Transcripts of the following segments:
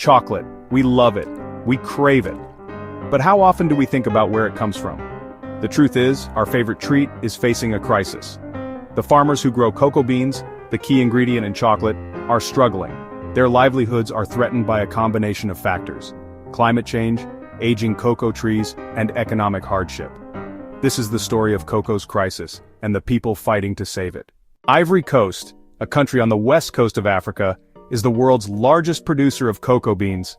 Chocolate. We love it. We crave it. But how often do we think about where it comes from? The truth is, our favorite treat is facing a crisis. The farmers who grow cocoa beans, the key ingredient in chocolate, are struggling. Their livelihoods are threatened by a combination of factors: climate change, aging cocoa trees, and economic hardship. This is the story of cocoa's crisis, and the people fighting to save it. Ivory Coast, a country on the west coast of Africa, is the world's largest producer of cocoa beans.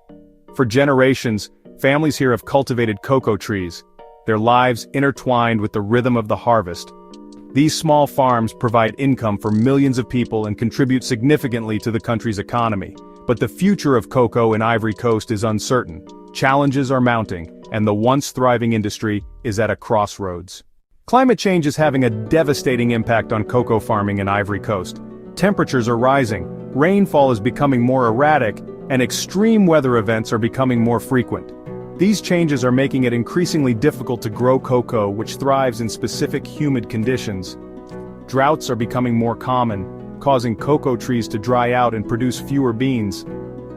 For generations, families here have cultivated cocoa trees, their lives intertwined with the rhythm of the harvest. These small farms provide income for millions of people and contribute significantly to the country's economy. But the future of cocoa in Ivory Coast is uncertain. Challenges are mounting, and the once thriving industry is at a crossroads. Climate change is having a devastating impact on cocoa farming in Ivory Coast. Temperatures are rising, rainfall is becoming more erratic, and extreme weather events are becoming more frequent. These changes are making it increasingly difficult to grow cocoa, which thrives in specific humid conditions. Droughts are becoming more common, causing cocoa trees to dry out and produce fewer beans.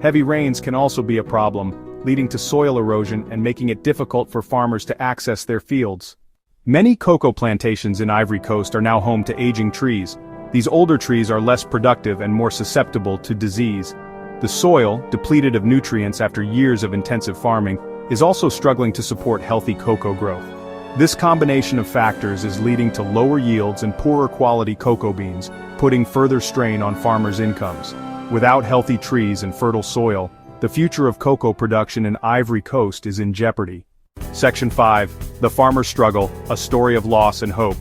Heavy rains can also be a problem, leading to soil erosion and making it difficult for farmers to access their fields. Many cocoa plantations in Ivory Coast are now home to aging trees. These older trees are less productive and more susceptible to disease. The soil, depleted of nutrients after years of intensive farming, is also struggling to support healthy cocoa growth. This combination of factors is leading to lower yields and poorer quality cocoa beans, putting further strain on farmers' incomes. Without healthy trees and fertile soil, the future of cocoa production in Ivory Coast is in jeopardy. Section 5. The Farmer's Struggle, a Story of Loss and Hope.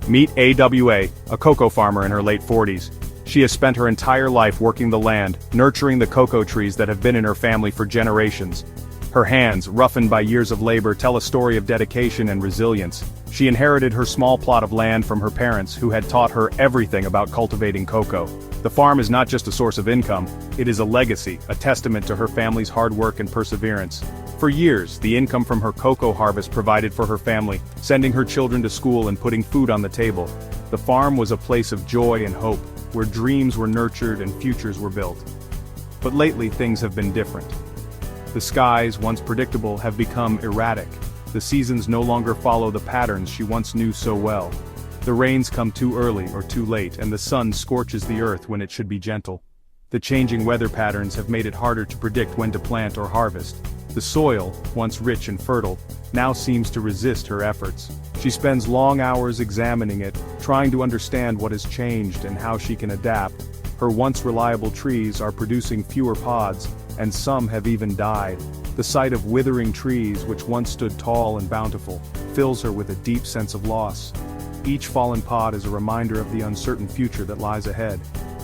Meet AWA, a cocoa farmer in her late 40s. She has spent her entire life working the land, nurturing the cocoa trees that have been in her family for generations. Her hands, roughened by years of labor, tell a story of dedication and resilience. She inherited her small plot of land from her parents, who had taught her everything about cultivating cocoa. The farm is not just a source of income, it is a legacy, a testament to her family's hard work and perseverance. For years, the income from her cocoa harvest provided for her family, sending her children to school and putting food on the table. The farm was a place of joy and hope, where dreams were nurtured and futures were built. But lately, things have been different. The skies, once predictable, have become erratic. The seasons no longer follow the patterns she once knew so well. The rains come too early or too late, and the sun scorches the earth when it should be gentle. The changing weather patterns have made it harder to predict when to plant or harvest. The soil, once rich and fertile, now seems to resist her efforts. She spends long hours examining it, trying to understand what has changed and how she can adapt. Her once reliable trees are producing fewer pods, and some have even died. The sight of withering trees, which once stood tall and bountiful, fills her with a deep sense of loss. Each fallen pod is a reminder of the uncertain future that lies ahead.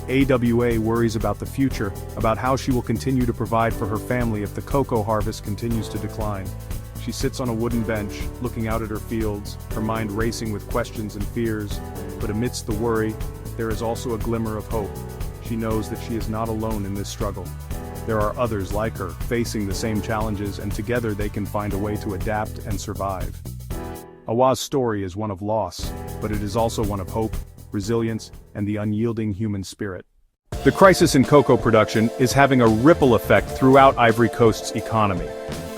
AWA worries about the future, about how she will continue to provide for her family if the cocoa harvest continues to decline. She sits on a wooden bench, looking out at her fields, her mind racing with questions and fears. But amidst the worry, there is also a glimmer of hope. She knows that she is not alone in this struggle. There are others like her, facing the same challenges, and together they can find a way to adapt and survive. Awa's story is one of loss, but it is also one of hope, resilience, and the unyielding human spirit. The crisis in cocoa production is having a ripple effect throughout Ivory Coast's economy.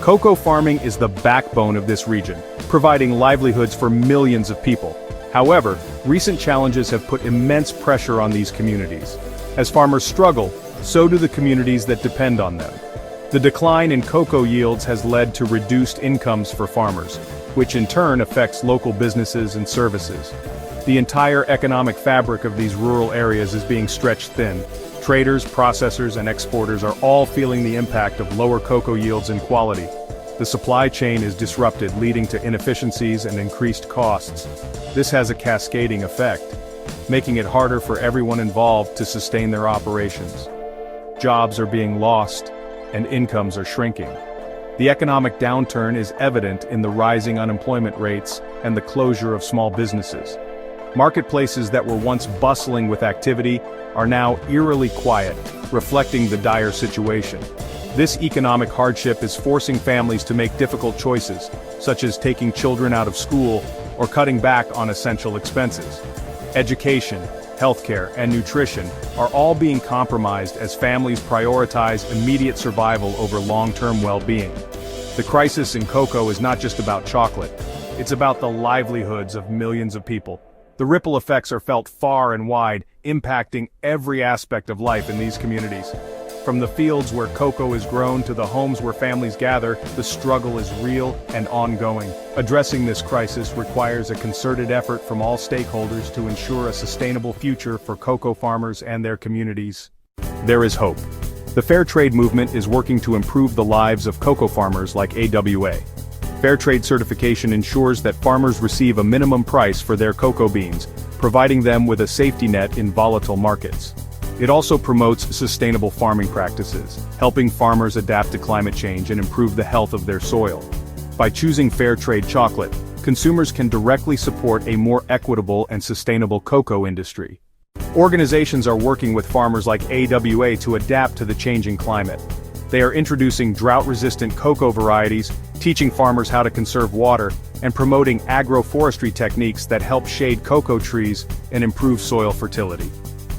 Cocoa farming is the backbone of this region, providing livelihoods for millions of people. However, recent challenges have put immense pressure on these communities. As farmers struggle, so do the communities that depend on them. The decline in cocoa yields has led to reduced incomes for farmers, which in turn affects local businesses and services. The entire economic fabric of these rural areas is being stretched thin. Traders, processors, and exporters are all feeling the impact of lower cocoa yields and quality. The supply chain is disrupted, leading to inefficiencies and increased costs. This has a cascading effect, making it harder for everyone involved to sustain their operations. Jobs are being lost, and incomes are shrinking. The economic downturn is evident in the rising unemployment rates and the closure of small businesses. Marketplaces that were once bustling with activity are now eerily quiet, reflecting the dire situation. This economic hardship is forcing families to make difficult choices, such as taking children out of school or cutting back on essential expenses. Education, healthcare, and nutrition are all being compromised as families prioritize immediate survival over long-term well-being. The crisis in cocoa is not just about chocolate. It's about the livelihoods of millions of people. The ripple effects are felt far and wide, impacting every aspect of life in these communities. From the fields where cocoa is grown to the homes where families gather, the struggle is real and ongoing. Addressing this crisis requires a concerted effort from all stakeholders to ensure a sustainable future for cocoa farmers and their communities. There is hope. The fair trade movement is working to improve the lives of cocoa farmers like AWA. Fair trade certification ensures that farmers receive a minimum price for their cocoa beans, providing them with a safety net in volatile markets. It also promotes sustainable farming practices, helping farmers adapt to climate change and improve the health of their soil. By choosing fair trade chocolate, consumers can directly support a more equitable and sustainable cocoa industry. Organizations are working with farmers like AWA to adapt to the changing climate. They are introducing drought-resistant cocoa varieties, teaching farmers how to conserve water, and promoting agroforestry techniques that help shade cocoa trees and improve soil fertility.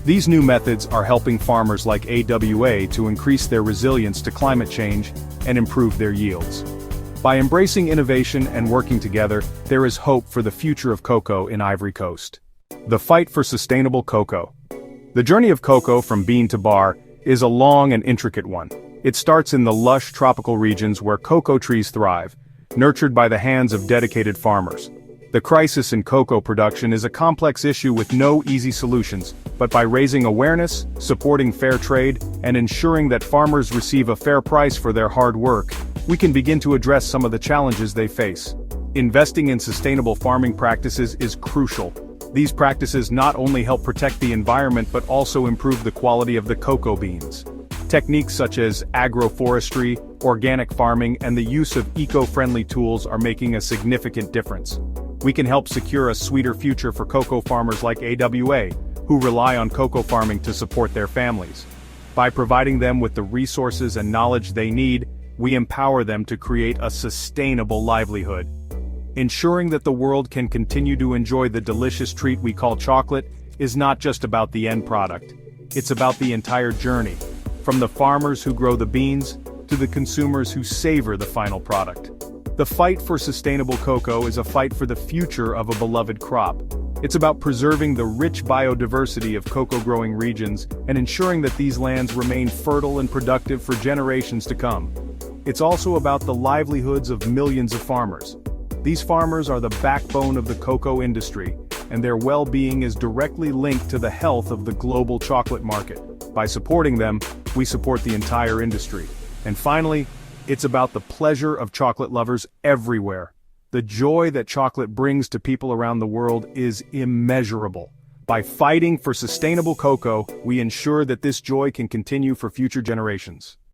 These new methods are helping farmers like AWA to increase their resilience to climate change and improve their yields. By embracing innovation and working together, there is hope for the future of cocoa in Ivory Coast. The fight for sustainable cocoa. The journey of cocoa from bean to bar is a long and intricate one. It starts in the lush tropical regions where cocoa trees thrive, nurtured by the hands of dedicated farmers. The crisis in cocoa production is a complex issue with no easy solutions, but by raising awareness, supporting fair trade, and ensuring that farmers receive a fair price for their hard work, we can begin to address some of the challenges they face. Investing in sustainable farming practices is crucial. These practices not only help protect the environment but also improve the quality of the cocoa beans. Techniques such as agroforestry, organic farming, and the use of eco-friendly tools are making a significant difference. We can help secure a sweeter future for cocoa farmers like AWA, who rely on cocoa farming to support their families. By providing them with the resources and knowledge they need, we empower them to create a sustainable livelihood. Ensuring that the world can continue to enjoy the delicious treat we call chocolate is not just about the end product. It's about the entire journey, from the farmers who grow the beans to the consumers who savor the final product. The fight for sustainable cocoa is a fight for the future of a beloved crop. It's about preserving the rich biodiversity of cocoa-growing regions and ensuring that these lands remain fertile and productive for generations to come. It's also about the livelihoods of millions of farmers. These farmers are the backbone of the cocoa industry, and their well-being is directly linked to the health of the global chocolate market. By supporting them, we support the entire industry. And finally, it's about the pleasure of chocolate lovers everywhere. The joy that chocolate brings to people around the world is immeasurable. By fighting for sustainable cocoa, we ensure that this joy can continue for future generations.